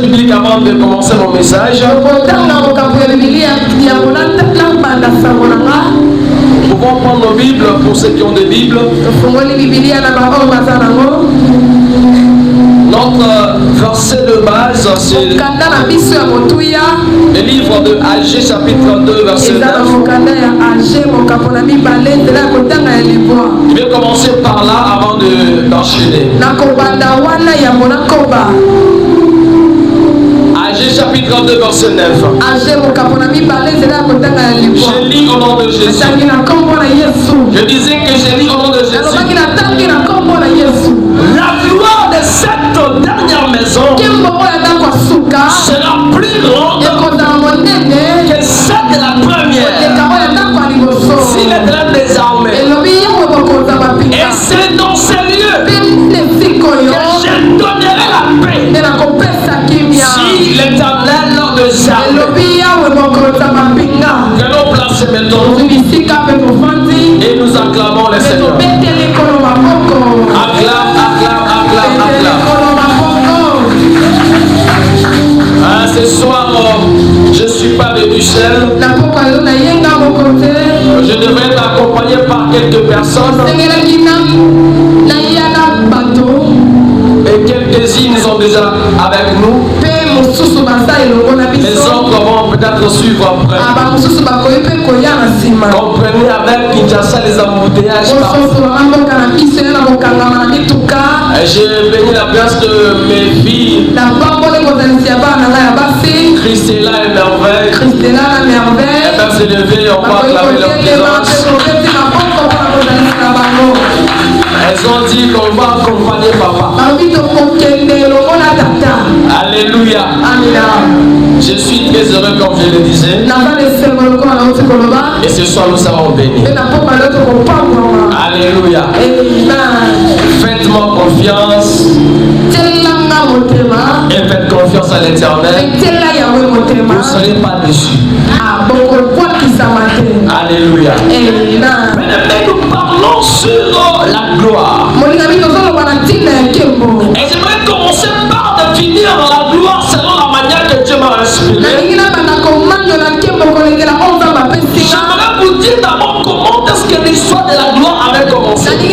biblique avant de commencer mon message. Nous pouvons prendre nos Bibles pour ceux qui ont des Bibles. Notre verset de base, c'est le livre de Agé, chapitre 2, verset 9. Je vais commencer par là avant d'enchaîner. Agé, chapitre 2, verset 9. Je lis au nom de Jésus. Je disais que je lis au nom de Jésus. La gloire de cette dernière maison sera plus grande que celle de la première. S'il est là désormais. Et c'est dans ces lieux que je donnerai la paix. Si l'Éternel de jamais. Que nous places maintenant et nous acclamons le Seigneur. Acclame, acclame, acclame, acclame. Ce soir, je ne suis pas venu seul. Je devrais être accompagné par quelques personnes. Et quelques-unes sont déjà avec nous. Les autres vont peut-être suivre après. Comprenez, avec Kinshasa, les embouteillages. J'ai béni la place de mes filles. Christella et Merveille. Elles peuvent se lever, on va acclamer leur présence. Elles ont dit qu'on va accompagner papa. Alléluia. Je suis très heureux comme je le disais. Et ce soir nous serons bénis. Alléluia. Faites-moi confiance. Et faites confiance à l'Éternel. Vous ne serez pas déçus. Alléluia. Mais nous parlons sur la gloire. Et j'aimerais commencer par définir la gloire selon la manière que Dieu m'a inspiré. J'aimerais vous dire d'abord comment est-ce que l'histoire de la gloire avait commencé. Il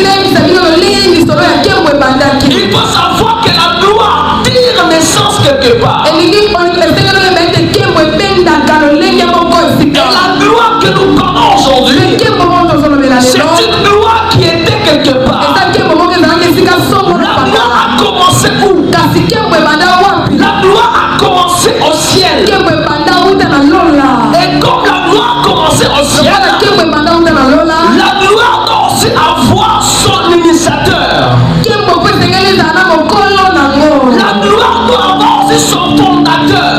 faut savoir que la gloire tire naissance quelque part. Et la gloire que nous connaissons aujourd'hui, c'est une gloire qui était quelque part. La gloire a commencé où? La gloire a commencé au ciel. Et comme la gloire a commencé au ciel, la gloire doit aussi avoir son initiateur. La gloire doit avoir aussi son fondateur.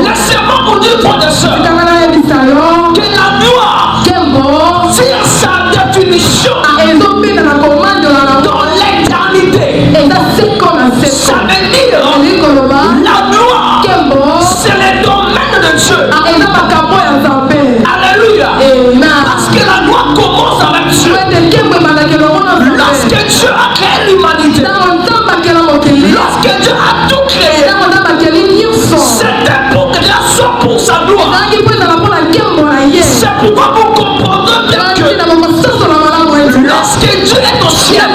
Laissez-moi vous dire, frères et sœurs, que la gloire tire sa définition dans l'éternité. Ça veut dire la gloire, c'est le domaine de Dieu. Alléluia. Parce que la gloire commence avec Dieu. Lorsque Dieu a créé l'humanité, lorsque Dieu a tout créé, c'était pour que la soit pour sa gloire. C'est pourquoi vous comprenez bien que lorsque Dieu est au ciel,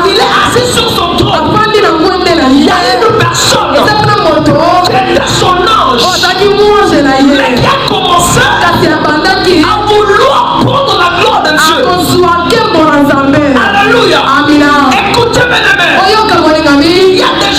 il est assis sur son trône. Il y a une personne qui était son ange, mais qui a commencé à vouloir prendre la gloire de Dieu. Alléluia. Écoutez, mes amis, il y a des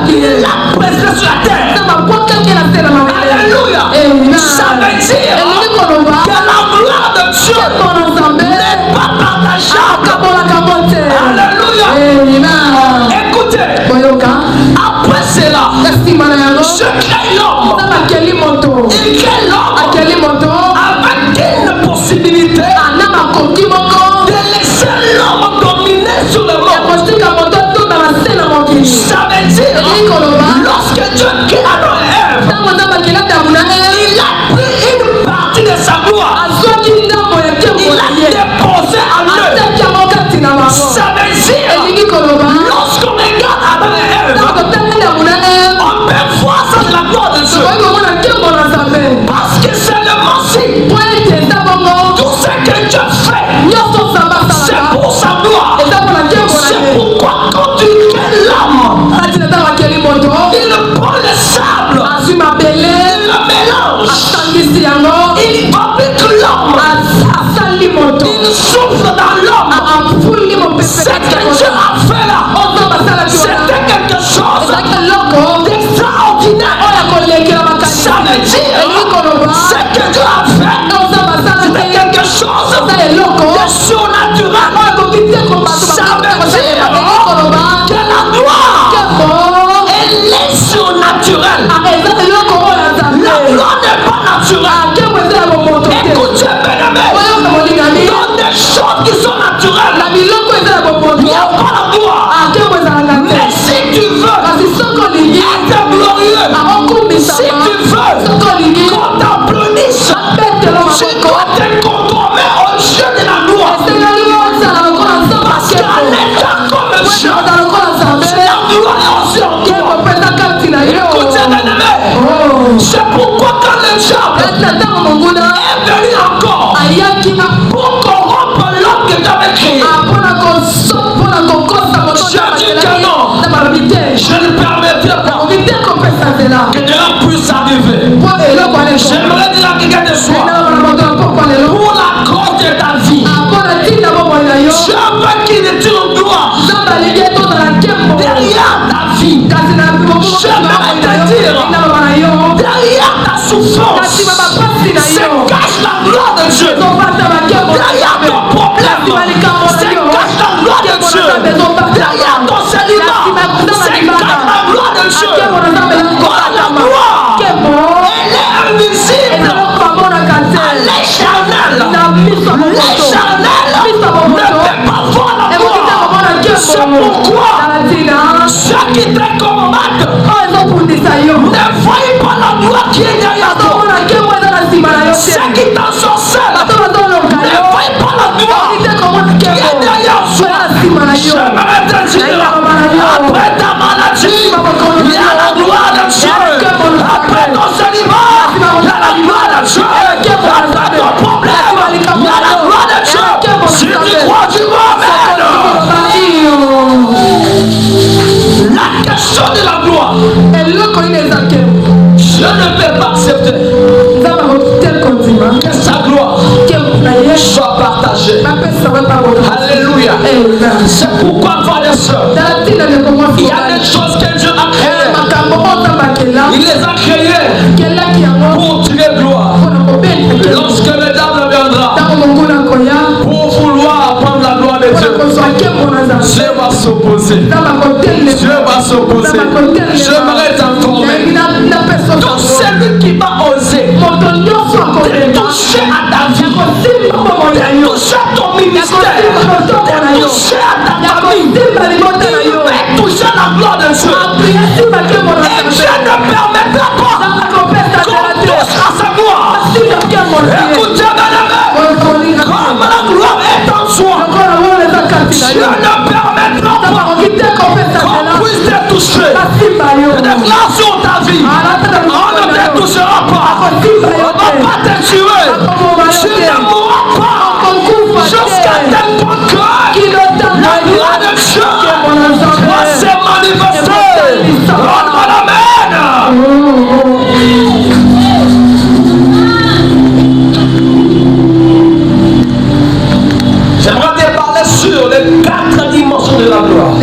Il l'a pressé sur la terre. Alléluia. Ça veut dire que la gloire de Dieu n'est pas partageable. Alléluia. Écoutez, après cela, je crée l'homme. Il crée l'homme avec une possibilité de laisser l'homme dominer sur le monde. Ça veut dire, lorsque Dieu crée Adam et Ève, il a pris une partie de sa gloire. Il a déposé en eux. Ça veut dire, lorsqu'on regarde Adam et Ève, on peut voir ça de la gloire de Dieu. Parce que c'est le Messie. Tout ce que Dieu fait, c'est pour sa gloire. C'est pourquoi quand tu crées l'homme, il prend le sable, il le mélange, il fabrique l'homme, il souffle dans l'homme. C'est que Dieu a fait là, c'était quelque chose d'extraordinaire. Ça veut dire, c'est que Dieu a fait, c'était quelque chose de surnaturel. Ça veut dire que la gloire, elle est surnaturelle. La gloire n'est pas naturelle. Écoutez, bien-aimés, dans des choses qui sont naturelles, il n'y a pas la gloire. Mais si tu veux être glorieux, si tu veux qu'on t'applaudisse, tu dois te conformer au jeu de la gloire. Parce qu'en étant comme le jeu, la gloire est aussi en toi. Écoutez, bien-aimés, c'est pourquoi quand le diable est venu encore pour corrompre l'homme que tu avais créé, je dis que non, je ne permettrai pas que Dieu puisse arriver. J'aimerais dire à quelqu'un de soi, pour la cause de ta vie, je veux qu'il te tire en gloire derrière ta vie. J'aimerais te dire, derrière ta souffrance, se cache la gloire de Dieu. Derrière ton problème, se cache la gloire de Dieu. Derrière ton célibat, se cache la gloire de Dieu. Voilà la gloire. Elle est invisible. Elle est charnelle. L'éternel ne peut pas voir la gloire. C'est pourquoi ceux qui te combattent ne voient pas la gloire qui est derrière toi. Ceux qui t'ensorcellent ne voient pas la gloire qui est derrière toi. J'aimerais te dire, après ta maladie, il y a la gloire de Dieu. Après ton célibat, il y a la gloire de Dieu. Après ton problème, il y a la gloire de Dieu. Si tu crois, tu m'emmènes. La question de la gloire, je ne peux pas accepter que sa gloire soit partagée. Alléluia. C'est pourquoi, frères et sœurs, il y a des choses que Dieu a créées. Il les a créées pour tirer gloire. Lorsque le diable viendra pour vouloir prendre la gloire de Dieu, Dieu va s'opposer. Dieu va s'opposer. J'aimerais t'informer. Donc celui qui va oser toucher à ta vie, toucher à ton ministère, toucher à ta famille, il va toucher la gloire de Dieu. Et Dieu ne permettra pas qu'on touche à sa gloire. Écoutez, bien-aimés, comme la gloire est en soi, Dieu ne permettra pas qu'on puisse te toucher. Déclare sur ta vie, on ne te touchera pas, on ne va pas te tuer, tu ne mourras pas jusqu'à tel point que la gloire de Dieu va se manifester. On l'amène. J'aimerais te parler sur les 4 dimensions de la gloire.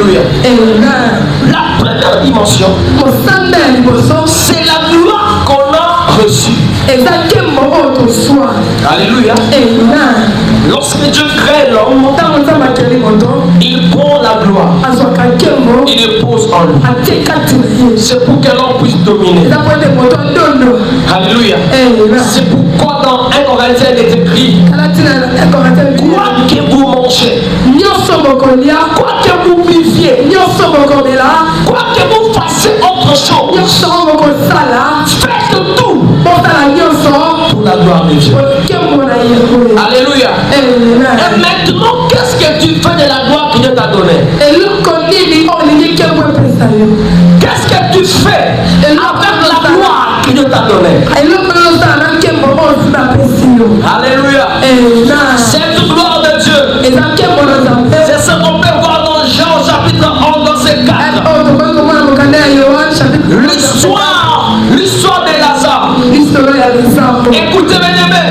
Alléluia. La première dimension, c'est la gloire qu'on a reçue. Alléluia. Lorsque Dieu crée l'homme, il prend la gloire, il le pose en lui. C'est pour que l'homme puisse dominer. Alléluia. C'est pourquoi dans 1 Corinthiens il est écrit: quoi que vous mangez, quoi que vous buviez, quoi que vous fassiez autre chose, faites tout pour la gloire de Dieu. Alléluia. Et maintenant, qu'est-ce que tu fais de la gloire que Dieu t'a donnée? Qu'est-ce que tu fais avec la gloire que Dieu t'a donnée? Alléluia. Cette gloire de Dieu, c'est ce qu'on peut voir dans Jean chapitre 11 verset 4. L'histoire de Lazare. Écoutez mes amis,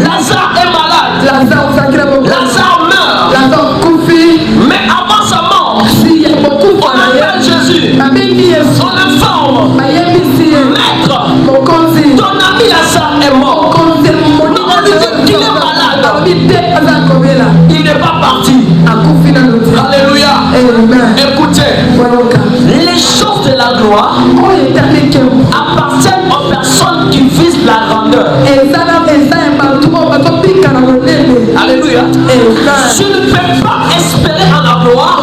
Lazare est malade. Lazare meurt. Mais avant sa mort, on appelle Jésus. On le forme. Maître, ton ami Lazare est mort. On lui dit qu'il est malade. Il n'est pas parti. Alléluia. Écoutez, les choses de la gloire appartiennent aux personnes qui visent la grandeur. Alléluia. Tu ne peux pas espérer en la gloire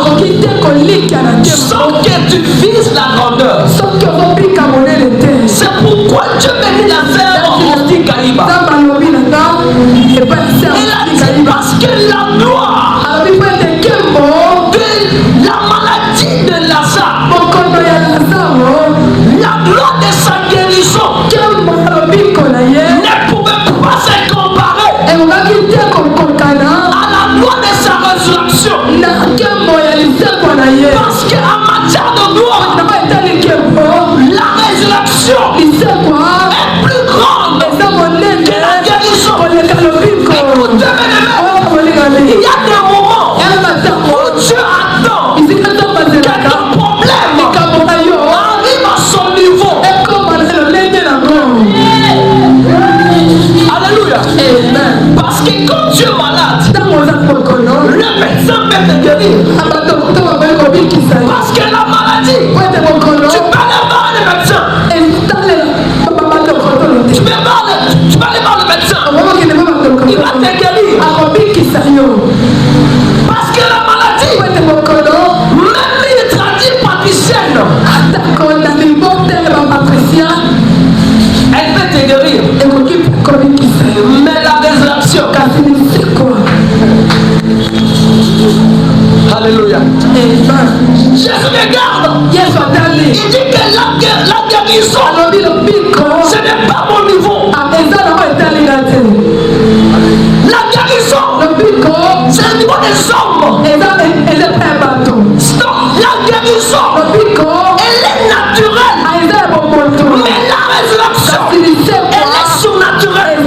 sans que tu vises la grandeur. C'est pourquoi Dieu bénit la terre en Rosti Kaïba. Il a dit parce que la gloire de la maladie de Lazare, la gloire de sa guérison ne pouvait pas se comparer à la gloire de sa résurrection. Parce qu'en matière de gloire, la résurrection est plus grande que la guérison. Écoutez, il y a des moments où Dieu attend que ton problème arrive à son niveau. Alléluia. Parce que quand tu es malade, le médecin peut te guérir. Parce que la maladie, tu peux aller voir le médecin. Tu peux aller voir le médecin. Il va te guérir. Parce que la maladie, même les tradis praticiennes, elle peut te guérir. Mais la résurrection, alléluia. Jésus regarde. Il dit que la guérison, ce n'est pas mon niveau. La guérison, c'est le niveau des hommes. Donc la guérison, elle est naturelle. Mais la résurrection, elle est surnaturelle.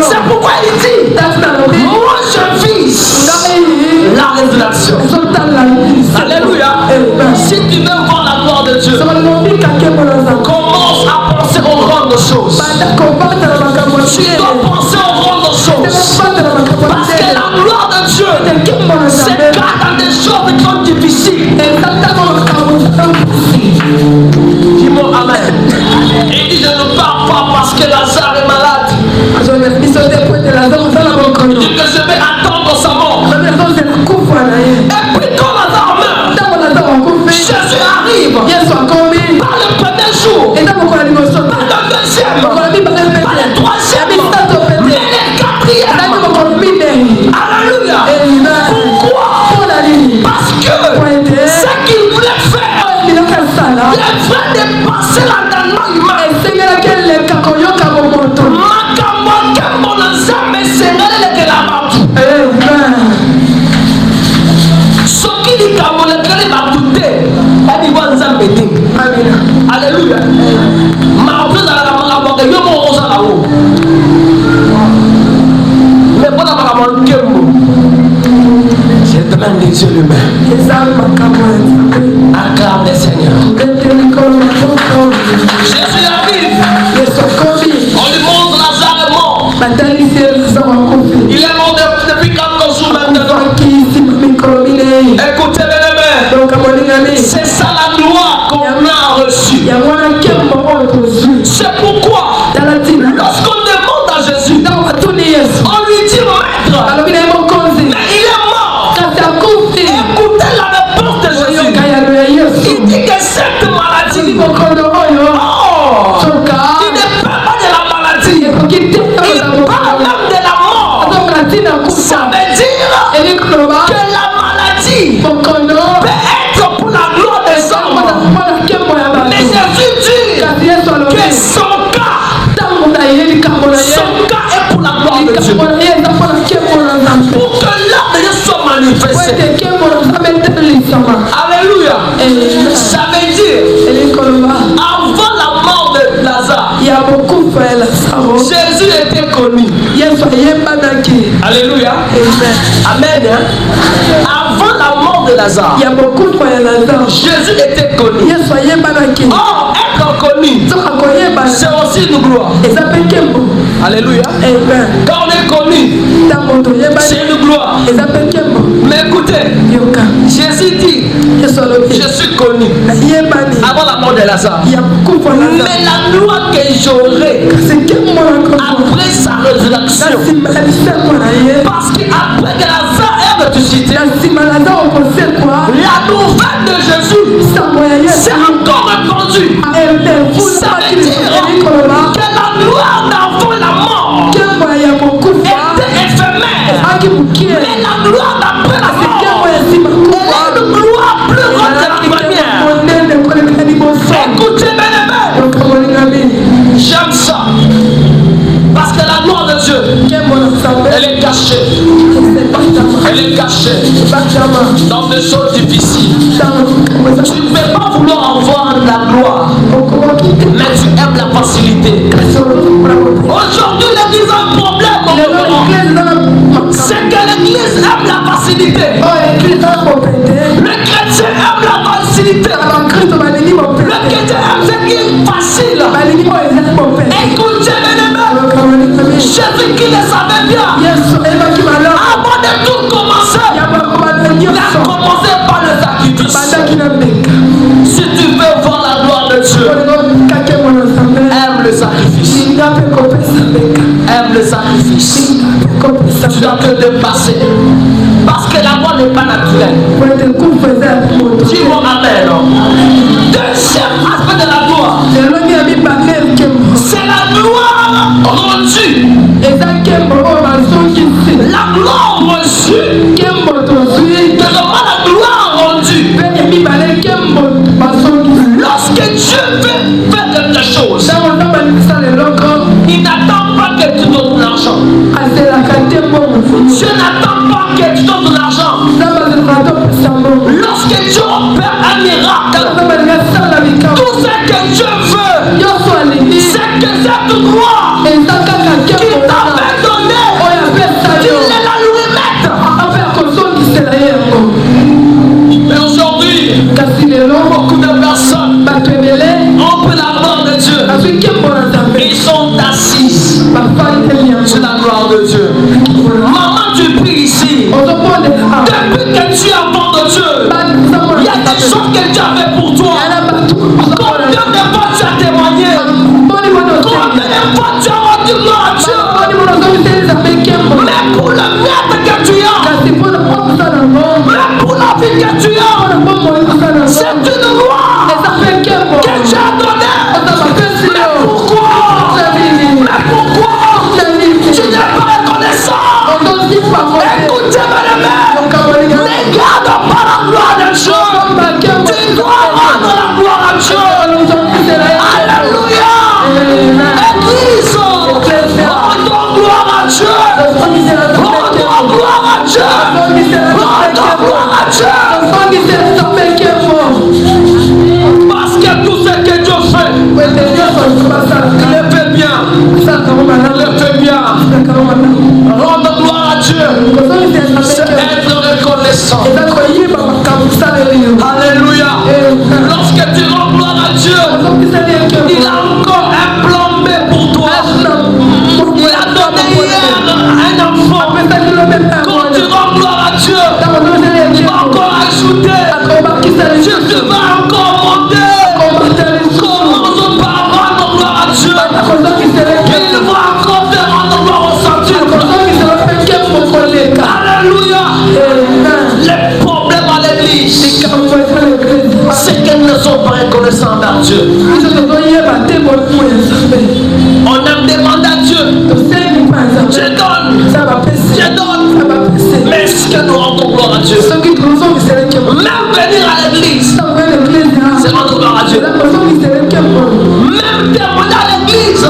C'est pourquoi il dit: moi je vise la résurrection. Alléluia. Si tu veux voir la gloire de Dieu, commence à penser aux grandes choses. Tu dois penser aux grandes choses. Parce que la gloire de Dieu s'écarte dans des choses qui sont difficiles. Dis-moi amen. Il dit: je ne pars pas parce que Lazare est malade. Il dit que je vais attendre sa mort. Et puis quand Lazare meurt, Jésus arrive. Par le premier jour, par le deuxième, par le troisième, mais le quatrième. Alléluia. Pourquoi? Parce que ce qu'il voulait faire, il voulait dépasser l'entendement humain. Alléluia. C'est plein des yeux humains. Acclame le Seigneur. Jésus arrive. On lui montre Lazare est mort. Il est mort depuis 4 jours maintenant. Écoutez mes amis, c'est ça la loi qu'on a reçue. C'est pourquoi lorsqu'on demande à Jésus, on lui dit maître, mais il est mort. Écoutez la réponse de Jésus. Il dit que cette maladie, il ne peut pas de la maladie, il parle même de la mort. Ça veut dire que la maladie peut être pour la gloire des hommes. Mais Jésus dit que son cas est pour la gloire de Dieu. Pour que l'âme de Dieu soit manifestée. Alléluia. Ça veut dire, avant la mort de Lazare, Jésus était connu. Alléluia. Amen. Avant la mort de Lazare, Jésus était connu. Or, être connu, c'est aussi une gloire. Alléluia. Quand on est connu, c'est une gloire. Mais écoutez, Jésus dit, je suis connu avant la mort de Lazare. Mais la gloire que j'aurai après sa résurrection, parce qu'après que Lazare est ressuscité, la nouvelle de Jésus c'est encore répandue. Ça veut dire que la gloire d'avant la mort était éphémère. Mais la gloire d'après la mort est une gloire plus grande que la première. Écoutez bien, j'aime ça. Parce que la gloire de Dieu, elle est cachée. Elle est cachée dans des choses difficiles. Tu ne peux pas vouloir avoir la gloire, mais tu aimes la facilité. Aujourd'hui, l'église a un problème. C'est que l'église aime la facilité. Le chrétien aime la facilité. Le chrétien aime ce qui est facile. Écoutez, Jésus qui le savait bien, avant de tout commencer, il a commencé par le sacrifice. Si tu veux voir la gloire de Dieu, aime le sacrifice. Aime le sacrifice. Tu dois te dépasser. Parce que la mort n'est pas naturelle. Dis-moi amen. Deuxième aspect de la gloire, c'est la gloire rendue. La gloire reçue. Deuxièmement, la gloire rendue. Lorsque Dieu veut faire quelque chose, il n'attend pas que tu donnes l'argent. Dieu n'attend pas que tu donnes l'argent. Lorsque Dieu opère un miracle, tout ce que Dieu veut, c'est que cette gloire qu'il t'avait donné, tu l'aies la lui mettre. Mais aujourd'hui, beaucoup de personnes ont pris la gloire de Dieu. Ils sont assis sur la gloire de Dieu. Maman, tu pries ici. Depuis que tu es enfant de Dieu, il y a des choses que Dieu a fait pour toi. Combien de fois tu as témoigné? Combien de fois tu as rendu gloire à Dieu? Mais pour le maître que tu as, mais pour la vie que tu as, c'est une gloire que tu as donnée. Mais pourquoi? Tu n'es pas reconnaissant. Écoutez, mes amis, regarde pas la gloire de Dieu. Tu dois Jésus va encore monter. Commence par rendre gloire à Dieu. Il va encore te rendre gloire au Saint-Dieu. Alléluia. Les problèmes à l'église, c'est qu'elles ne sont pas reconnaissantes à Dieu. On aime demander à Dieu. Dieu donne. Dieu donne. Mais est-ce que nous rendons gloire à Dieu? Même venir à l'église, c'est rendre gloire à Dieu. Même témoigner à l'église,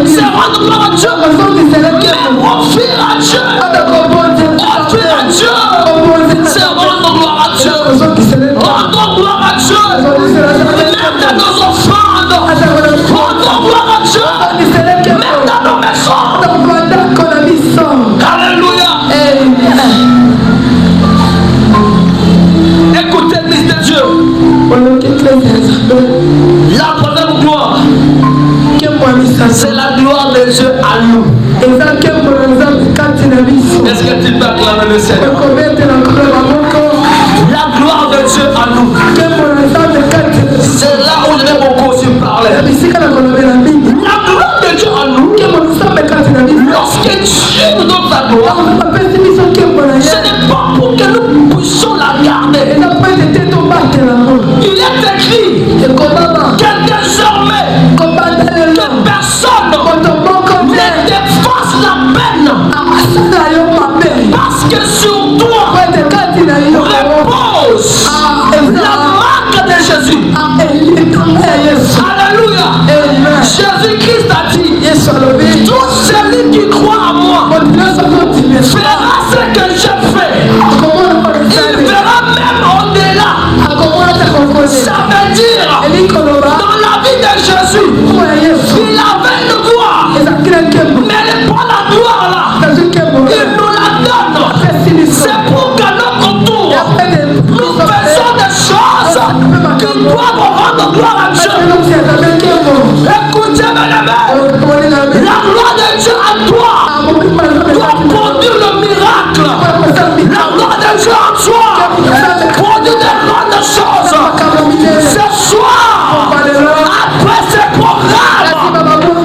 c'est rendre gloire à Dieu. Même offrir à Dieu, c'est rendre gloire à Dieu. Rendons gloire à Dieu. Même dans nos offrandes, rendons gloire à Dieu. Même dans nos maisons. Alléluia. Écoutez l'église de Dieu. La première gloire, c'est la gloire de Dieu à nous. Est-ce que tu peux acclamer le Seigneur? La gloire de Dieu à nous. C'est là où je vais beaucoup aussi parler. La gloire de Dieu à nous. Lorsque Dieu nous donne sa gloire, ce n'est pas pour que nous puissions la garder. Il est écrit que désormais, que personne ne dépasse la peine. Parce que sur toi repose la marque de Jésus. Alléluia. Jésus-Christ a dit, tout celui qui croit en moi verra ce que je fais. Il verra même au-delà. Ça veut dire, dans la vie de Jésus, il avait une gloire, mais elle n'est pas la gloire là. Il nous la donne. C'est pour que notre tour, nous faisons des choses qui doivent rendre gloire à Dieu. Écoutez, mes la gloire de Dieu à toi doit produire le miracle. La gloire de Dieu en toi produit des grandes choses. Ce soir, après ce programme,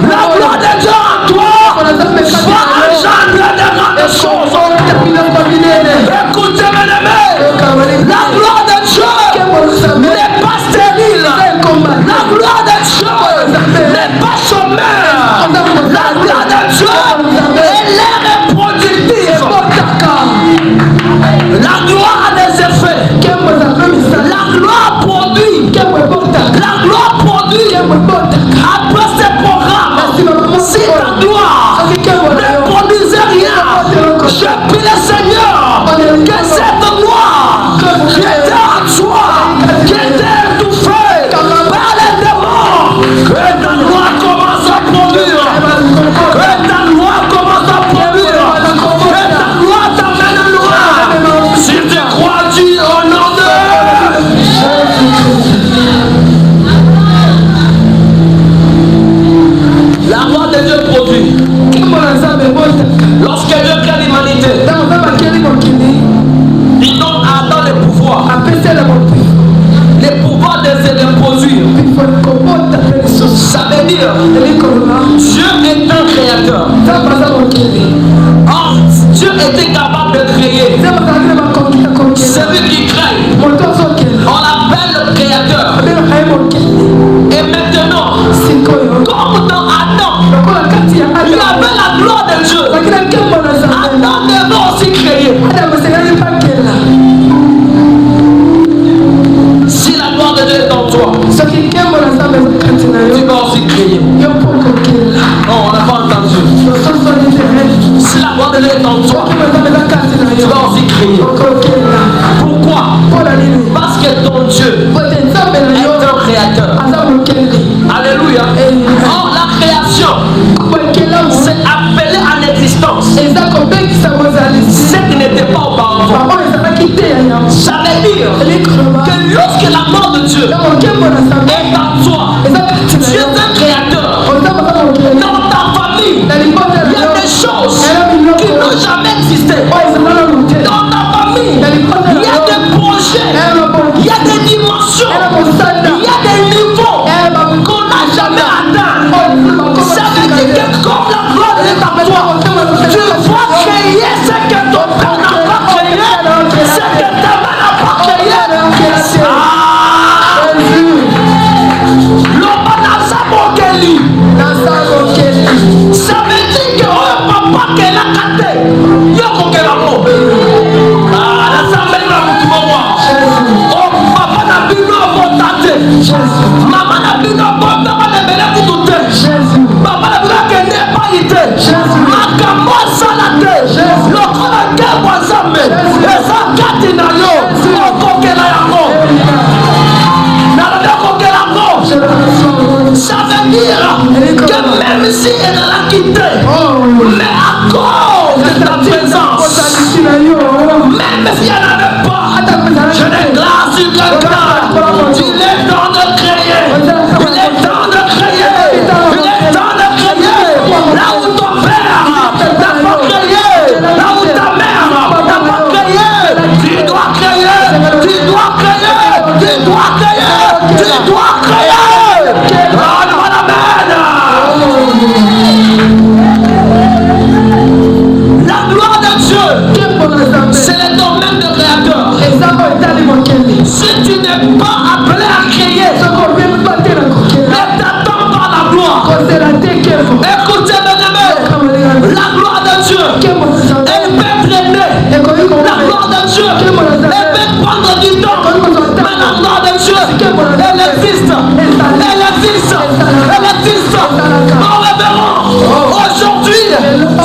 la gloire de Dieu en toi va engendrer des grandes choses. Écoutez, mes amis, la gloire de Dieu n'est pas stérile. La gloire de Dieu n'est pas chômeur. La gloire de Dieu, elle est reproductive. La gloire a des effets. La gloire produit. La gloire produit. Après ce programme, si ta gloire ne produisait rien, je prie le Seigneur que cette gloire qui était en toi, qui était étouffée par les démons, que ta gloire commence à produire. Que ta gloire commence à produire. Que ta gloire t'amène loin. Si tu crois, dis au nom de la gloire de Dieu produit. Lorsque Dieu crée l'humanité, il donne à Adam le pouvoir. Le pouvoir de se reproduire. Ça veut dire Dieu est un créateur. Or, Dieu était capable de créer. Celui qui crée, on l'appelle le créateur. Et maintenant, comme dans Adam, il y avait la gloire de Dieu. Adam devait aussi créer. Si la gloire de Dieu est en toi, tu vas aussi créer. Oh, on n'a pas entendu. Si la gloire de Dieu est en toi, tu vas aussi créer. Pourquoi? Parce que ton Dieu est un créateur. Alléluia. Or, la création, c'est appelé à l'existence ce qui n'était pas auparavant. Ça veut dire que lorsque la mort de Dieu est en toi, Dieu est un créateur. Dans ta famille, il y a des choses qui n'ont jamais existé. Dans ta famille, il y a des projets, il y a des dimensions Celui-ci est dans la quitté. Mais à cause de ta présence, même s'il n'y en avait pas, je déclare sur quelqu'un, il est temps de créer. Il est temps de créer. Il est temps de créer. Là où ton père n'a pas créé, là où ta mère n'a pas créé, tu dois créer. Tu dois créer. Tu dois créer. Tu dois créer. Oh, la gloire de Dieu, c'est le domaine de créateur. Si tu n'es pas appelé à créer, ne t'attends pas à la gloire. Écoutez, bien-aimés, la gloire de Dieu, elle peut traîner. La gloire de Dieu, elle peut prendre du temps. Mais la gloire de Dieu, elle existe. Elle existe. Elle existe. Mon révérend, aujourd'hui,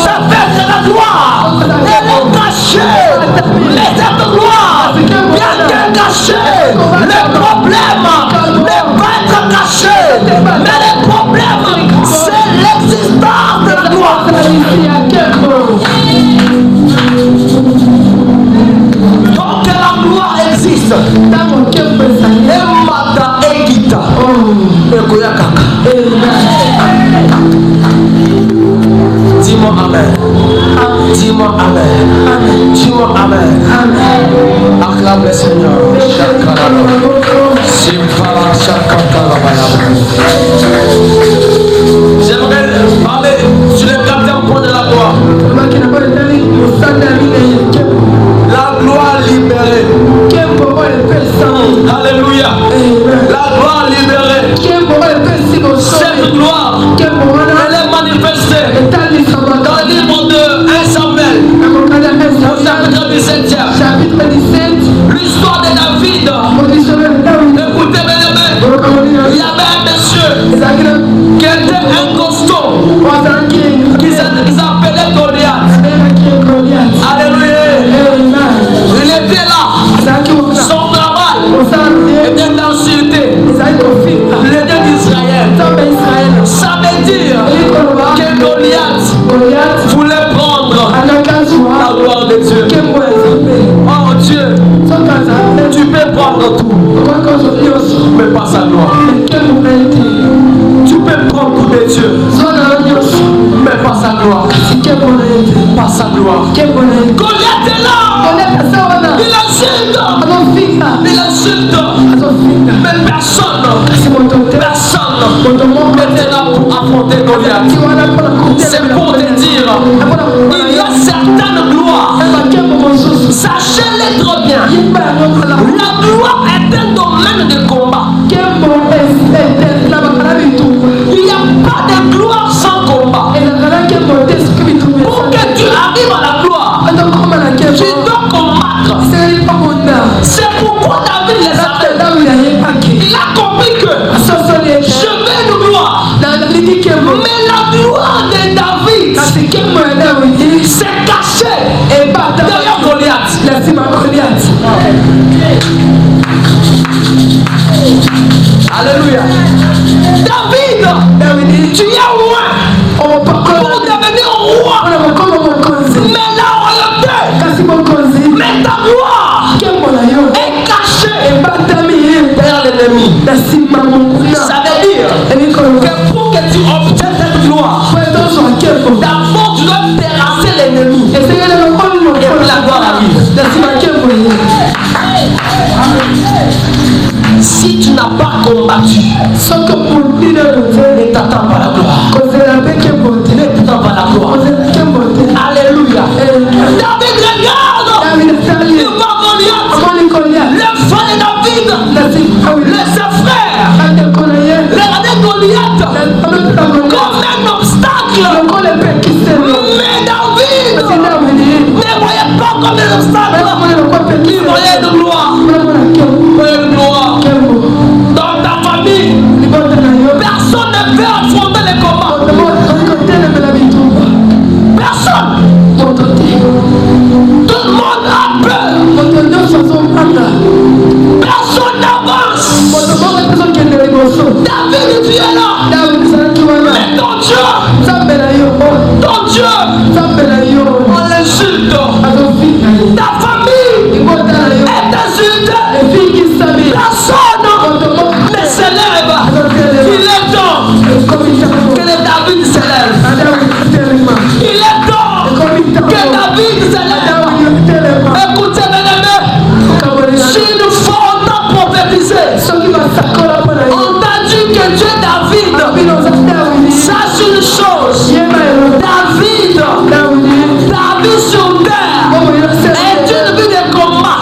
ça fait de la gloire. Elle est cachée. Mais cette gloire, bien qu'elle cachée, le problème n'est pas être caché. Mais le problème, c'est l'existence de la gloire. Donc la gloire existe. Et Mata et Gita. Et Goyakaka. Dis-moi Amen. Dis-moi Amen. Dis-moi Amen. Acclame le Seigneur. J'aimerais parler sur le quatrième point de la gloire. La gloire libérée. Alléluia. La gloire libérée. Cette gloire, elle est manifestée dans le livre de 1 Samuel, au chapitre 17. L'histoire de David. Écoutez, bien, il y avait un monsieur qui était un costaud, qui s'appelait Goliath. Alléluia. Il était là. Son travail était d'insulter les dieux d'Israël. Ça veut dire que Goliath voulait prendre la gloire de Dieu. Oh Dieu, tu peux prendre tout, mais pas sa gloire. Tu peux prendre tout de Dieu, mais pas sa gloire. Pas sa gloire. Goliath est là. Il insulte. Il insulte. Mais personne n'était là pour affronter Goliath. C'est pour te dire, il y a certaines gloires. Sachez-les trop bien. La gloire est un domaine de combat. Il n'y a pas de gloire sans combat. Pour que tu arrives à la gloire, tu dois combattre. C'est pourquoi David les appelle. Il a compris que je vais de gloire. Mais la gloire de David c'est caché derrière Goliath. Alléluia. David, tu es roi pour devenir roi. Mais la royauté, mais ta gloire est cachée derrière l'ennemi. Ça veut dire que pour que tu obtiennes cette gloire, d'abord tu dois terrasser l'ennemi. Et puis la gloire arrive. Si tu n'as pas combattu, ne t'attends pas la gloire. Ne t'attends pas la gloire. Alléluia. David regarde. Il voit Goliath. Le frère de David. Ses frères. Regardez Goliath comme un obstacle. Mais David ne voyait pas comme un obstacle. Il voyait de gloire. Dans ta famille, personne ne veut affronter les combats. Personne. Tout le monde a peur. Personne n'avance. David, tu es là. Mais ton Dieu entendu que tu es David, sache une chose. David sur terre est une vie de combat.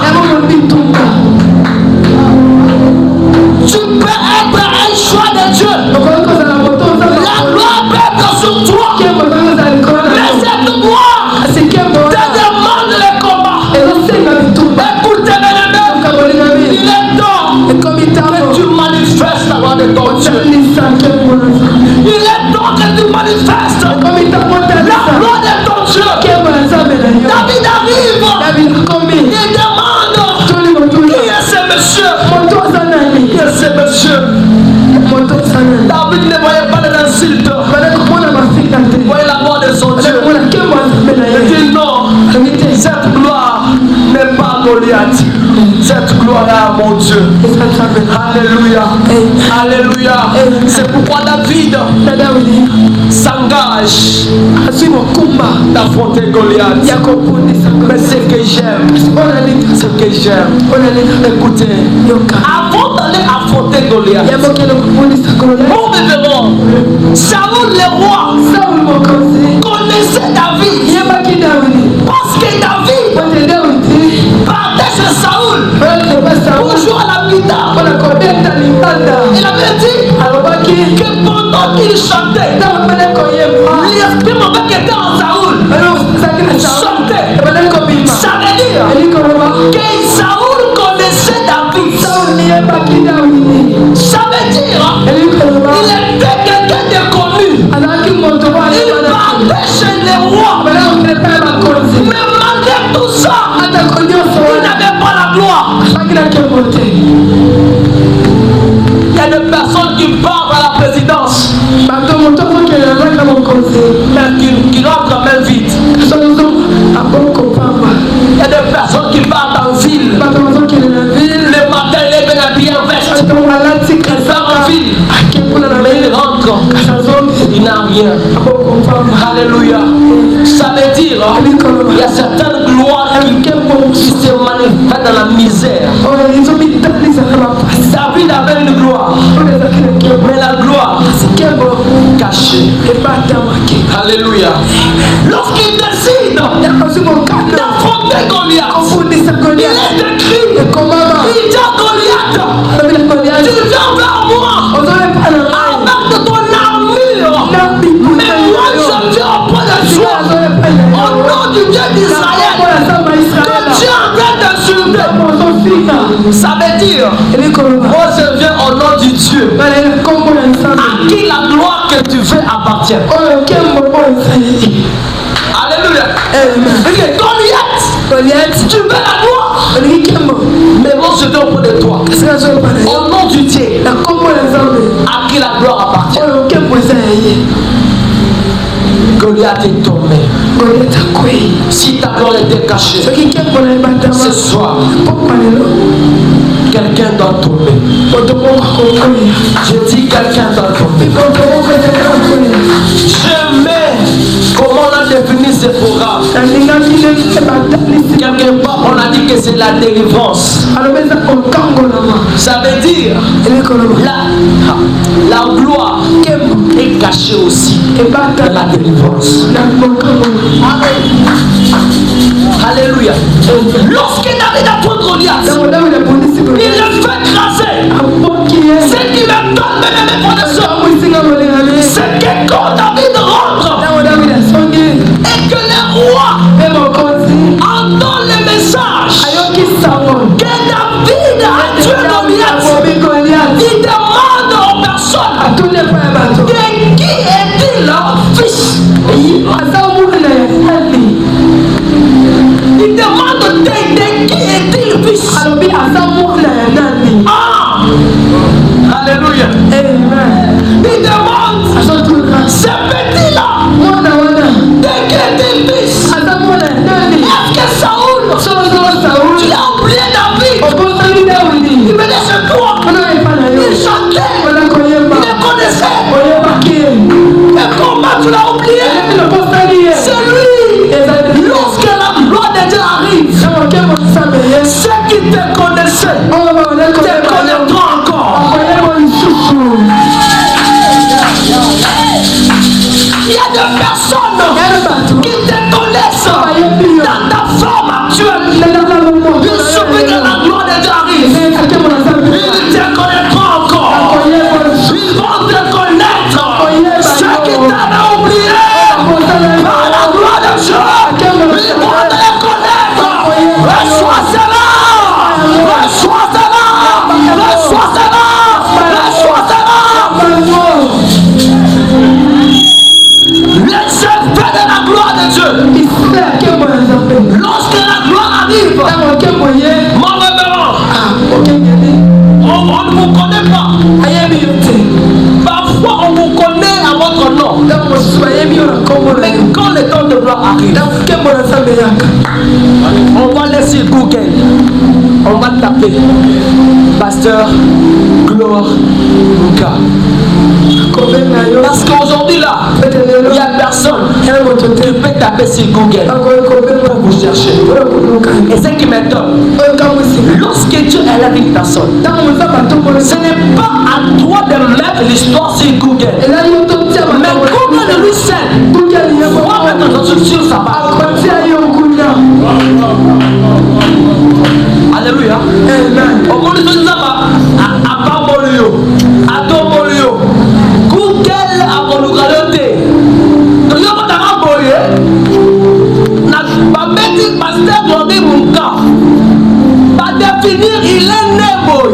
Tu peux être un choix de Dieu. La gloire peut être sur toi. Mais cette gloire te demande le combat. Écoutez mes amis, il est temps que tu manifestes la gloire de ton Dieu. Il est temps que tu manifestes la gloire de ton Dieu. David arrive. Il demande qui est ce monsieur. Qui est ce monsieur? David ne voyait pas les insultes. Il voyait la gloire de son Dieu. Il dit non, cette gloire n'est pas Goliath. Cette gloire est à mon Dieu. Alléluia. Alléluia. C'est pourquoi David s'engage d'affronter Goliath. Mais ce que j'aime, écoutez, avant d'aller affronter Goliath, nous devons, Saoul le roi connaissait David. Parce que David partait chez Saoul pour jouer à la guitare. Il avait dit que pendant qu'il chantait, l'esprit mauvais qui était en Saoul chantait. Ça veut dire que Saoul connaissait David. Ça veut dire il était quelqu'un de connu. Il partait chez les rois. Mais malgré tout ça, il n'avait pas la gloire. Il y a des personnes qui partent à la présidence, mais qui rentrent quand même vite. Il y a des personnes qui partent en ville. Le matin, il est bien habillé en veste. Il part en ville. Mais il rentre. Il n'a rien. Alléluia. Ça veut dire il y a certaines gloires qui se manifestent dans la misère. David avait une gloire, mais la gloire cachée. Alléluia. Lorsqu'il décide d'affronter Goliath, il est écrit, il dit à Goliath, tu viens vers moi avec de ton armure, mais moi je viens auprès de toi au nom du Dieu d'Israël que tu es en train d'insulter. Ça veut dire, moi je viens au nom du Dieu à qui la gloire que tu veux appartient. Alléluia. Goliath, tu veux la gloire, mais moi je viens auprès de toi au nom du Dieu à qui la gloire appartient. Goliath est tombé. Si ta gloire était cachée, ce soir, quelqu'un doit tomber. Je dis quelqu'un doit tomber. Je mets comment on a défini ce programme. Quelque part on a dit que c'est la délivrance. Ça veut dire la gloire est cachée aussi dans la délivrance. Alléluia. Lorsque David affronte Goliath, il le fait craser. Ce qui me donne mes frères, c'est que quand David rentre et que les rois entendent le message que David a tué Goliath, il demande aux personnes de qui est-il leur fils. Il demande de qui est-il fils. Ah! Alléluia. Amen. appelé Pasteur Gloire Luka. Parce qu'aujourd'hui là, il n'y a personne qui peut taper sur Google pour vous chercher. Et ce qui m'étonne, lorsque Dieu est avec une personne, ce n'est pas à toi de mettre l'histoire sur Google. Mais Google lui seul va mettre notre sur sa page. Alléluia. Au monde de Zama, à Bambolio, à Dombolio, Google a volugaloté. Donc, il y a pas d'amboyer. N'a pas mis pasteur dans mon cas. Pas définir, il est né boy.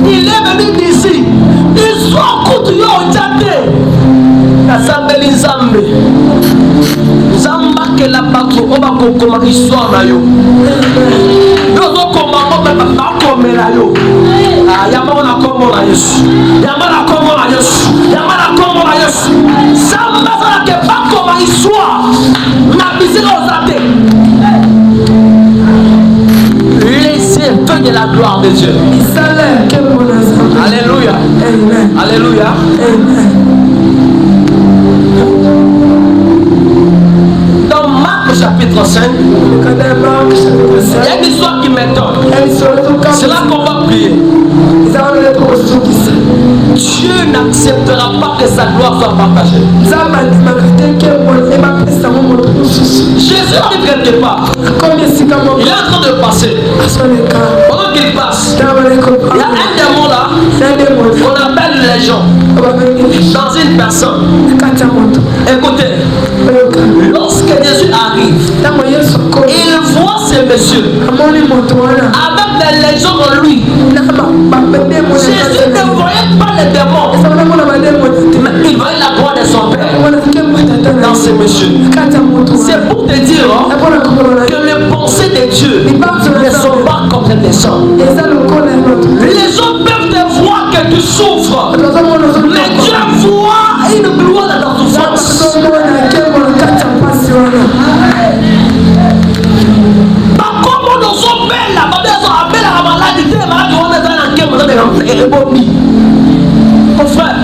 Il est venu d'ici. Ils sont coutumiers au Tchadé. La Zambeli Zambé. Zamba que la patro, on va comment histoire na yo. Nous on comment pas comme la yo. Ah yama na comme la Yesu. Yama na comme la Yesu. Yama na comme la Yesu. Zamba ça que pas comme histoire. Na bisé aux athées. Laissez feu de la gloire de Dieu. Alléluia. Alléluia. Dans Marc chapitre 5, il y a une histoire qui m'étonne. C'est là qu'on va prier. Dieu n'acceptera pas que sa gloire soit partagée. Jésus arrive quelque part. Il est en train de passer. Pendant qu'il passe, il y a un démon là qu'on appelle les gens dans une personne. Écoutez, lorsque Jésus arrive, il voit ces messieurs avec des légions en lui. Jésus ne voyait pas les démons, mais il voyait la gloire de son Père dans ces messieurs. C'est pour te dire que les pensées de Dieu ne sont pas comme des gens. Les gens peuvent te voir que tu souffres, mais Dieu voit une gloire dans ta souffrance. Pas comme nous sommes belles là, la maladie, mon frère,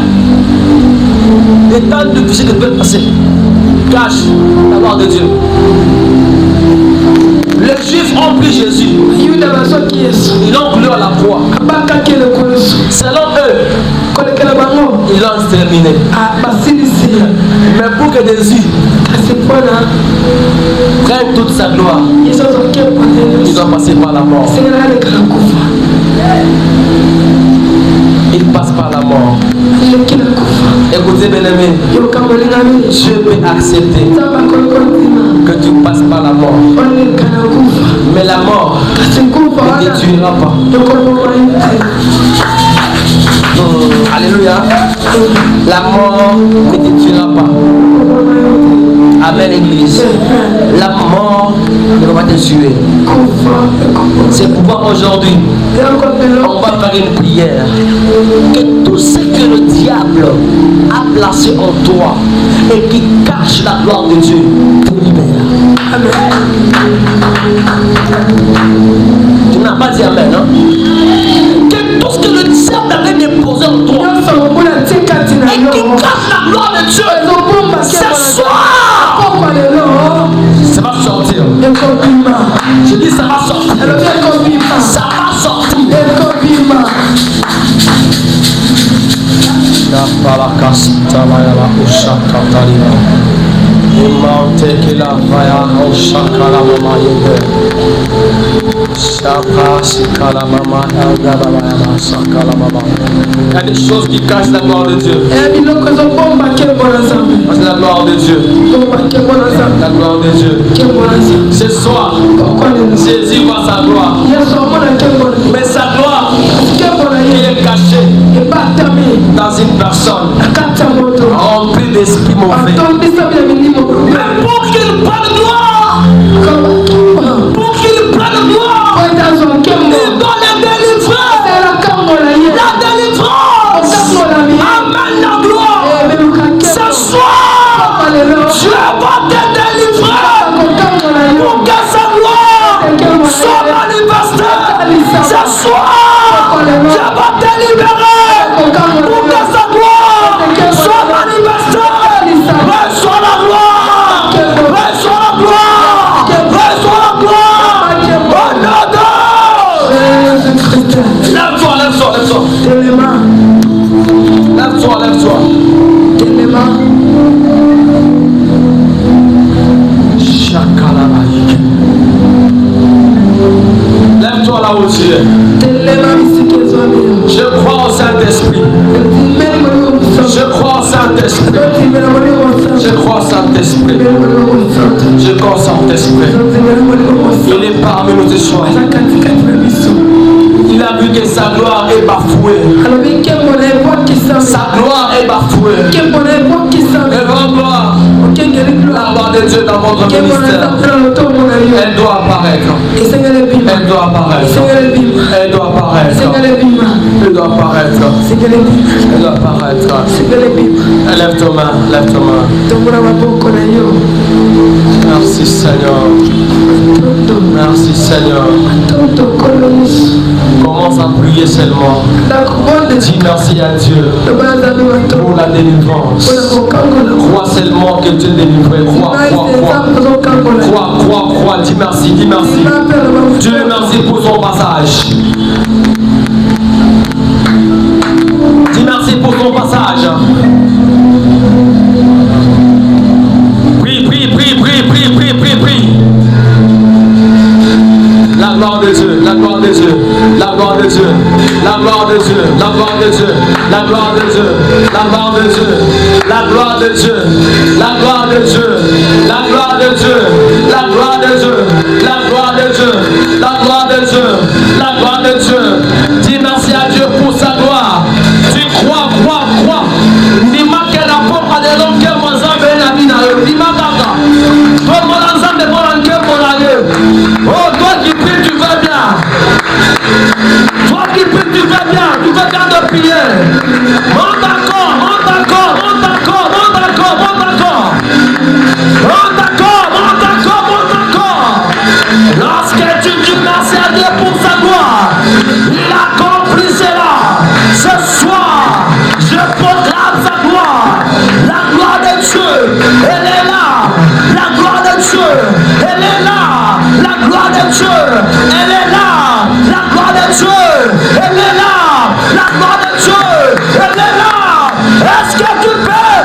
les temps de difficiles qui peuvent passer cache la gloire de Dieu. Les Juifs ont pris Jésus. Ils l'ont cloué à la croix. Selon eux, ils l'ont exterminé. Mais pour que Jésus prenne toute sa gloire, il doit passer par la mort. Il passe par la mort. Écoutez, bien-aimé, Dieu peut accepter que tu passes par la mort. Mais la mort ne te tuera pas. Alléluia. La mort ne te tuera pas. Amen, l'église. La mort ne va pas te tuer. C'est pourquoi aujourd'hui, on va faire une prière. Que tout ce que le diable a placé en toi et qui cache la gloire de Dieu te libère. Amen. Tu n'as pas dit amen, non? Que tout ce que le diable avait déposé en toi et qui cache la gloire de Dieu, ce soir, ça va sortir. Je dis ça va sortir. Ça va sortir. Il y a des choses qui cachent la gloire de Dieu. Parce que la gloire de Dieu. La gloire de Dieu. Ce soir, Jésus voit sa gloire. Mais sa gloire, il est caché dans une personne remplie d'esprit mauvais. Mais pour qu'il prenne gloire, pour qu'il prenne gloire, il doit les délivrer. La délivrance amène la gloire. Ce soir, Dieu va te délivrer pour que sa gloire soit manifestée. libéré pour que sa gloire soit manifestée. Reçois la gloire. Reçois la gloire. Reçois la gloire. Au nom de Jésus-Christ. Lève-toi, lève-toi, lève-toi. Lève-toi, lève-toi. Lève-toi là où tu es. Je crois au Saint-Esprit. Je crois au Saint-Esprit. Je crois au Saint-Esprit. Je crois au Saint-Esprit. Il est parmi nous ce soir. Il a vu que sa gloire est bafouée. Sa gloire est bafouée. Devant gloire. La gloire de Dieu dans votre ministère. Elle doit apparaître. Elle doit apparaître. Elle doit apparaître. Elle doit apparaître. Elle doit apparaître. Lève ta main. Lève ta main. Merci Seigneur. Merci Seigneur. Commence à prier seulement. Dis merci à Dieu pour la délivrance. Crois seulement que Dieu délivre. Crois. Dis merci. Dieu merci pour son passage. Dis merci pour son passage. Prie. La gloire de Dieu, la gloire de Dieu, la gloire de Dieu, la gloire de Dieu, la gloire de Dieu, la gloire de Dieu, la gloire de Dieu, la gloire de Dieu, la gloire de Dieu, la gloire de Dieu, la gloire de Dieu, la gloire de Dieu, la gloire de Dieu, la gloire de Dieu. Dis merci à Dieu pour sa gloire. Tu crois. Dis-moi quel rapport à des hommes que moi ça fait la vie d'ailleurs. Dis-moi papa. Toi mon ensemble de mon enquête mon aïeux. Oh toi qui pries tu vas bien. Toi qui pries tu vas bien. Tu vas bien de prier. Monte encore. Lorsque tu dis merci à Dieu pour sa gloire, il accomplit cela. Ce soir, je proclame sa gloire. La gloire de Dieu, elle est là. La gloire de Dieu, elle est là. La gloire de Dieu, elle est là. La gloire de Dieu, elle est là. La gloire de Dieu, elle est là. Est-ce que tu peux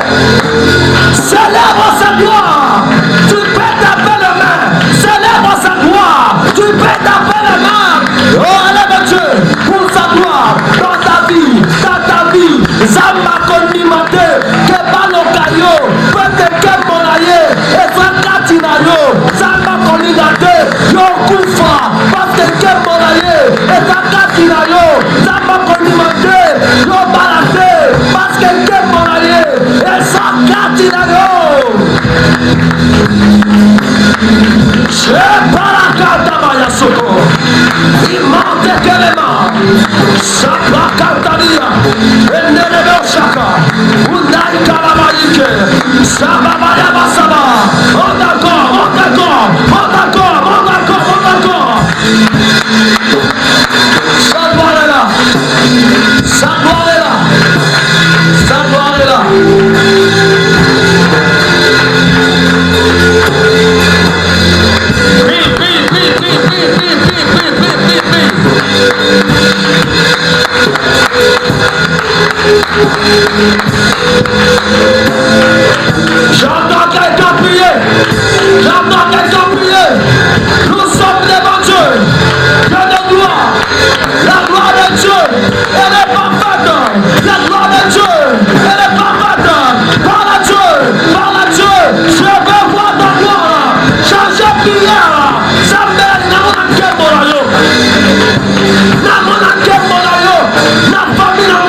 célébrer sa gloire? Tu peux taper les mains. Célèbre sa gloire. Tu peux taper les mains. Oh, élève Dieu pour sa gloire dans ta vie. Zamba condimate. Que balo caillot. Peut-être que mon aïe. Et ça catinayo. Zamba condimate. Yo koufa. Peut-être que mon aïe. Et ça catinayo. Zamba condimate. Yo balade. Parce que mon aïe. Et ça catinayo. Je parakata soko. Imante kelema. Sabakatalia. Endelebe shaka. Unai kalamayike. Sababaya basaba. On d'accord. Sa gloire est là. J'entends quelqu'un prier. Nous sommes devant Dieu. Dieu de gloire. La gloire de Dieu, elle est parfaite. La gloire de Dieu, elle est parfaite. Par la Dieu. Je veux voir ta gloire. Changer prière. Zambé, n'a famille na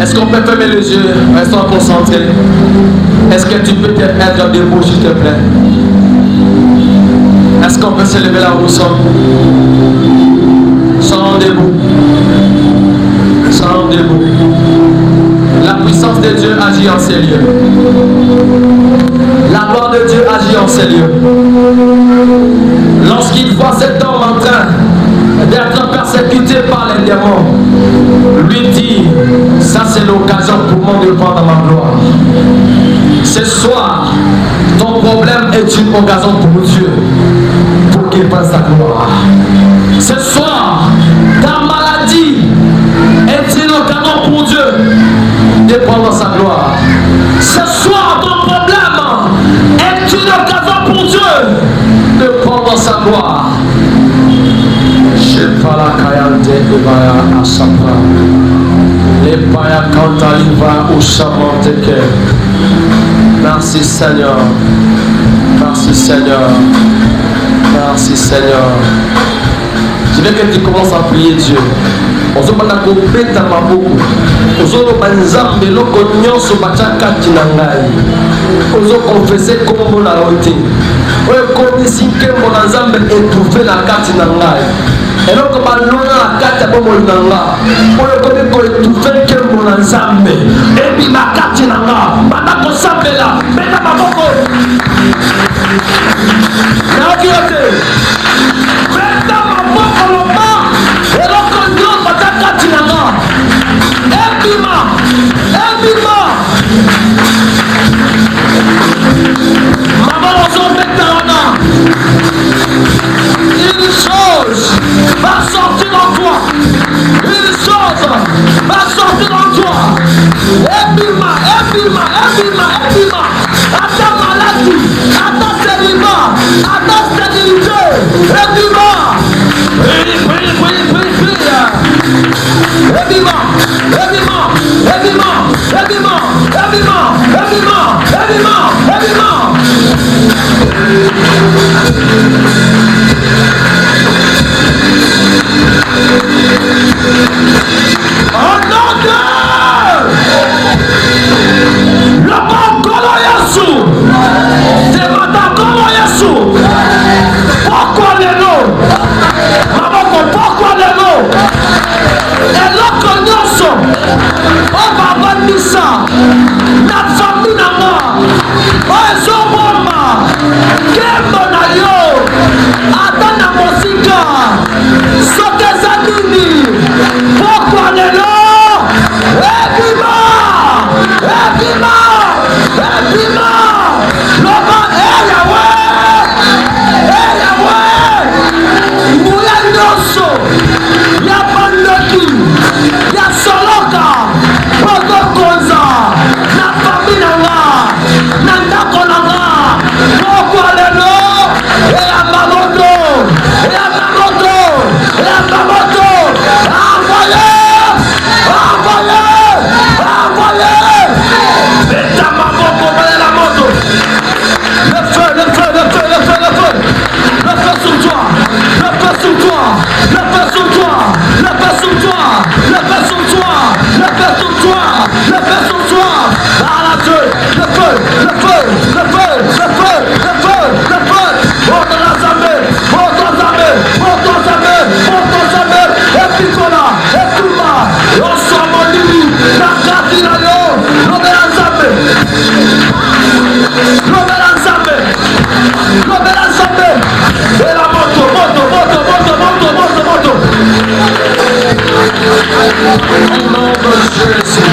Est-ce qu'on peut fermer les yeux? Restons concentrés. Est-ce que tu peux être debout, s'il te plaît? Est-ce qu'on peut se lever là où nous sommes? Soyons debout. Soyons debout. La puissance de Dieu agit en ces lieux. La gloire de Dieu agit en ces lieux. Lorsqu'il voit cet homme en train d'être persécuté par les démons, lui dit, ça c'est l'occasion pour moi de prendre ma gloire. Ce soir, ton problème est une occasion pour Dieu, pour qu'il prenne sa gloire. Ce soir, ta maladie est une occasion pour Dieu de prendre sa gloire. Ce soir, ton problème est une occasion pour Dieu de prendre sa gloire. Merci Seigneur. Merci Seigneur. Merci Seigneur. Je veux que tu commences à prier Dieu. Ozo bana kopeta maboko. Ozo banzambe loko nyonso bataka tinangai. Ozo confesser kombo na rote. Oyo komisi kembo na nzambe étouffé na kati na ngai. Eloko balona na kati ya bomoi na nga. Oyo komi ko étouffé kembo na nzambe. Ebi na kati na nga. Bana kosambela. Beta maboko. Naoki yote. Beta maboko loba. Eloko nyonso bataka tinanga. Ebima. Ebima. Maman ozo beta wana. Une chose va sortir en toi. Une chose va sortir en toi. Ebima, ebima, ebima, ebima. À ta maladie, à ta célibat, à ta stérilité. Ebima. Prie, prie, prie, prie, prie. Ebima, ebima, ebima, ebima, ebima, ebima, ebima, ebima. Oh non, Dieu! Le bon Kolo Yesu! Demanda Kolo Yesu! Pourquoi les noms? Maman, pourquoi les noms? Et l'autre nyonso, on va vendre ça. La famille n'a pas. Oh, ils sont bons. Kembo na yo. Atana mosika. Soke zanini. Pourquoi les noms? Ebima. Ebima. Ebima. Loba, Yahweh. Yahweh. Mouya nyonso. Ya bandoki. Ya soloka. Pogo konza. Na famille nanga. Na ndako nanga. Pourquoi les noms? Et à Mamoto. Et à Mamoto. Et à Mamoto. Envoyez. Envoyez. Envoyez. Et à Mamoto. Voyez la moto. Le feu, le feu, le feu, le feu, le feu. Le feu sur toi. Le feu sur toi. Le feu sur toi. Le feu sur toi. Le feu sur toi. Le feu sur toi. Le feu sur toi. À la feu. Le feu. Le feu. Le feu. Le feu. Le feu. Le feu. Porte la zambe. Porte la zambe. Porte la zambe. Porte la zambe. Et picola. Et kuma. On soit moli. La catine à l'eau. L'homme la zambe. L'homme la zambe. L'homme la zambe. Et la moto. Moto. Moto. Moto. Moto. Moto. Moto. Au nom de Jésus.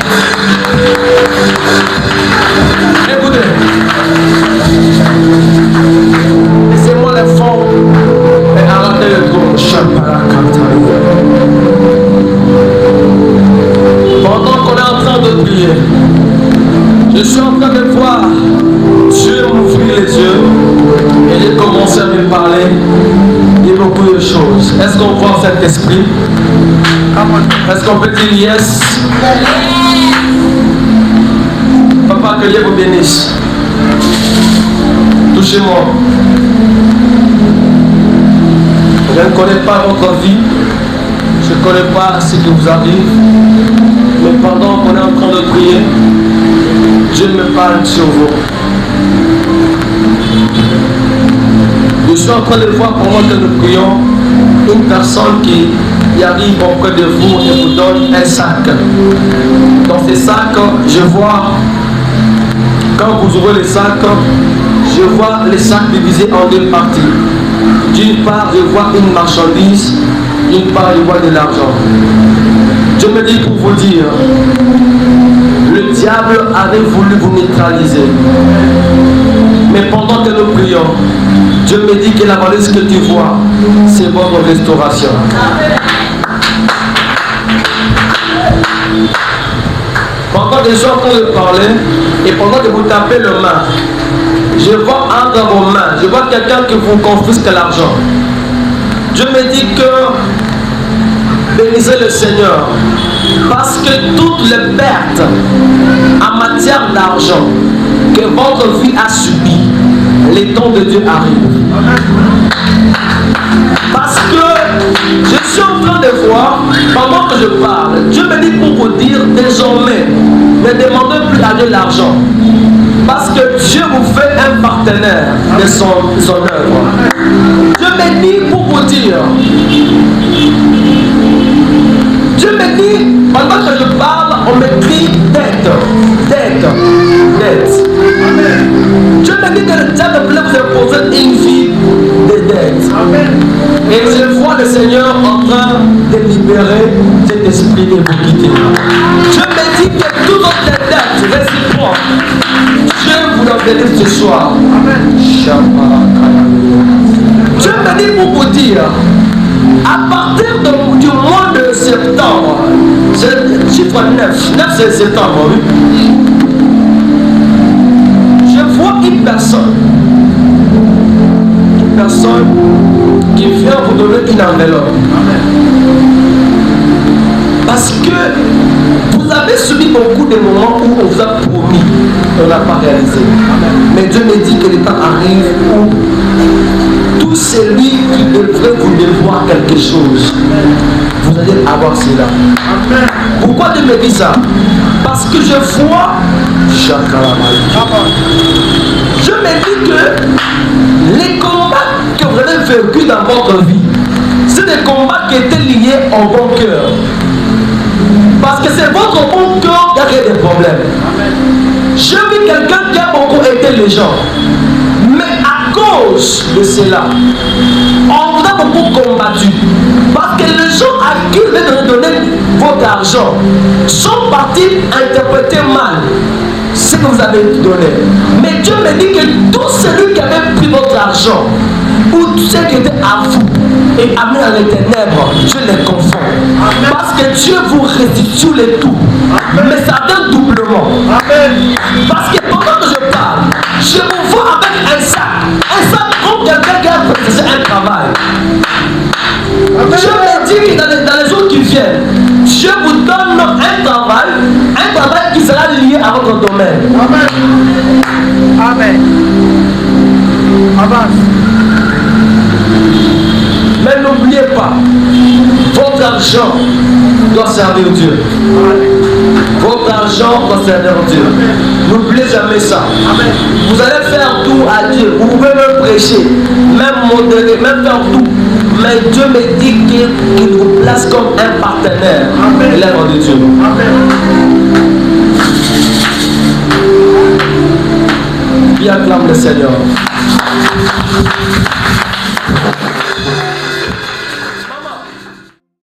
Écoutez. Laissez-moi les fonds et arrêtez le trou. Pendant qu'on est en train de prier, je suis en train de voir Dieu m'ouvrir les yeux et il commence à me parler de beaucoup de choses. Est-ce qu'on voit cet esprit? Est-ce qu'on peut dire yes? Papa, que Dieu vous bénisse. Touchez-moi. Je ne connais pas votre vie. Je ne connais pas ce qui vous arrive. mal sur vous. Je suis en train de voir pendant que nous prions une personne qui arrive auprès de vous et vous donne un sac. Dans ces sacs, je vois, quand vous ouvrez les sacs, je vois les sacs divisés en deux parties. D'une part, je vois une marchandise, d'une part, je vois de l'argent. Je me dis pour vous dire, le diable avait voulu vous neutraliser. Mais pendant que nous prions, Dieu me dit que la valise que tu vois, c'est votre restauration. Pendant que je suis en train de parler, et pendant que vous tapez le main, je vois entre vos mains, je vois quelqu'un qui vous confisque l'argent. Dieu me dit que bénissez le Seigneur, parce que toutes les pertes en matière d'argent que votre vie a subi, les dons de Dieu arrivent. Parce que je suis en train de voir, pendant que je parle, Dieu me dit pour vous dire désormais, ne demandez plus à Dieu l'argent. Parce que Dieu vous fait un partenaire de son œuvre. Dieu me dit pour vous dire, Dieu me dit, pendant que je parle, on m'écrit dette, dette, dette. Dieu me dit que le diable voulait vous imposer une vie de dette. Et je vois le Seigneur en train de libérer cet esprit et vous quitter. Dieu me dit que toutes les dettes réciproques, Dieu vous en délivre ce soir. Dieu me dit pour vous dire, à partir du mois de septembre, c'est le chiffre 9, 9 c'est septembre, oui. Je vois une personne qui vient vous donner une enveloppe. Parce que vous avez subi beaucoup de moments où on vous a promis et on n'a pas réalisé. Mais Dieu me dit que le temps arrive où tout celui qui devrait vous devoir quelque chose, vous allez avoir cela. Pourquoi Dieu me dit ça? Parce que je vois je me dis que les combats que vous avez vécus dans votre vie, c'est des combats qui étaient liés au bon cœur. Parce que c'est votre bon cœur qui a créé des problèmes. J'ai vu quelqu'un qui a beaucoup aidé les gens. Mais à cause de cela, on vous a beaucoup combattu. Parce que les gens à qui vous avez donné votre argent sont partis interpréter mal ce que vous avez donné. Mais Dieu me dit que tout celui qui avait pris votre argent, ou tout ce qui était à vous, et amené dans les ténèbres, Dieu les confond. Parce que Dieu vous restitue les tout. Mais ça donne doublement. Parce que pendant que je parle, je vous vois avec un sac comme quelqu'un qui a fait un travail. Dieu me dit que dans les jours qui viennent, Dieu vous donne un travail qui sera lié à votre domaine. Amen. Avance. Mais n'oubliez pas, votre argent doit servir Dieu. Votre argent doit servir Dieu. N'oubliez jamais ça. Vous allez faire tout à Dieu. Vous pouvez même prêcher, même modérer, même faire tout. Mais Dieu me dit qu'il vous place comme un partenaire de l'œuvre de Dieu. Bien acclame le Seigneur.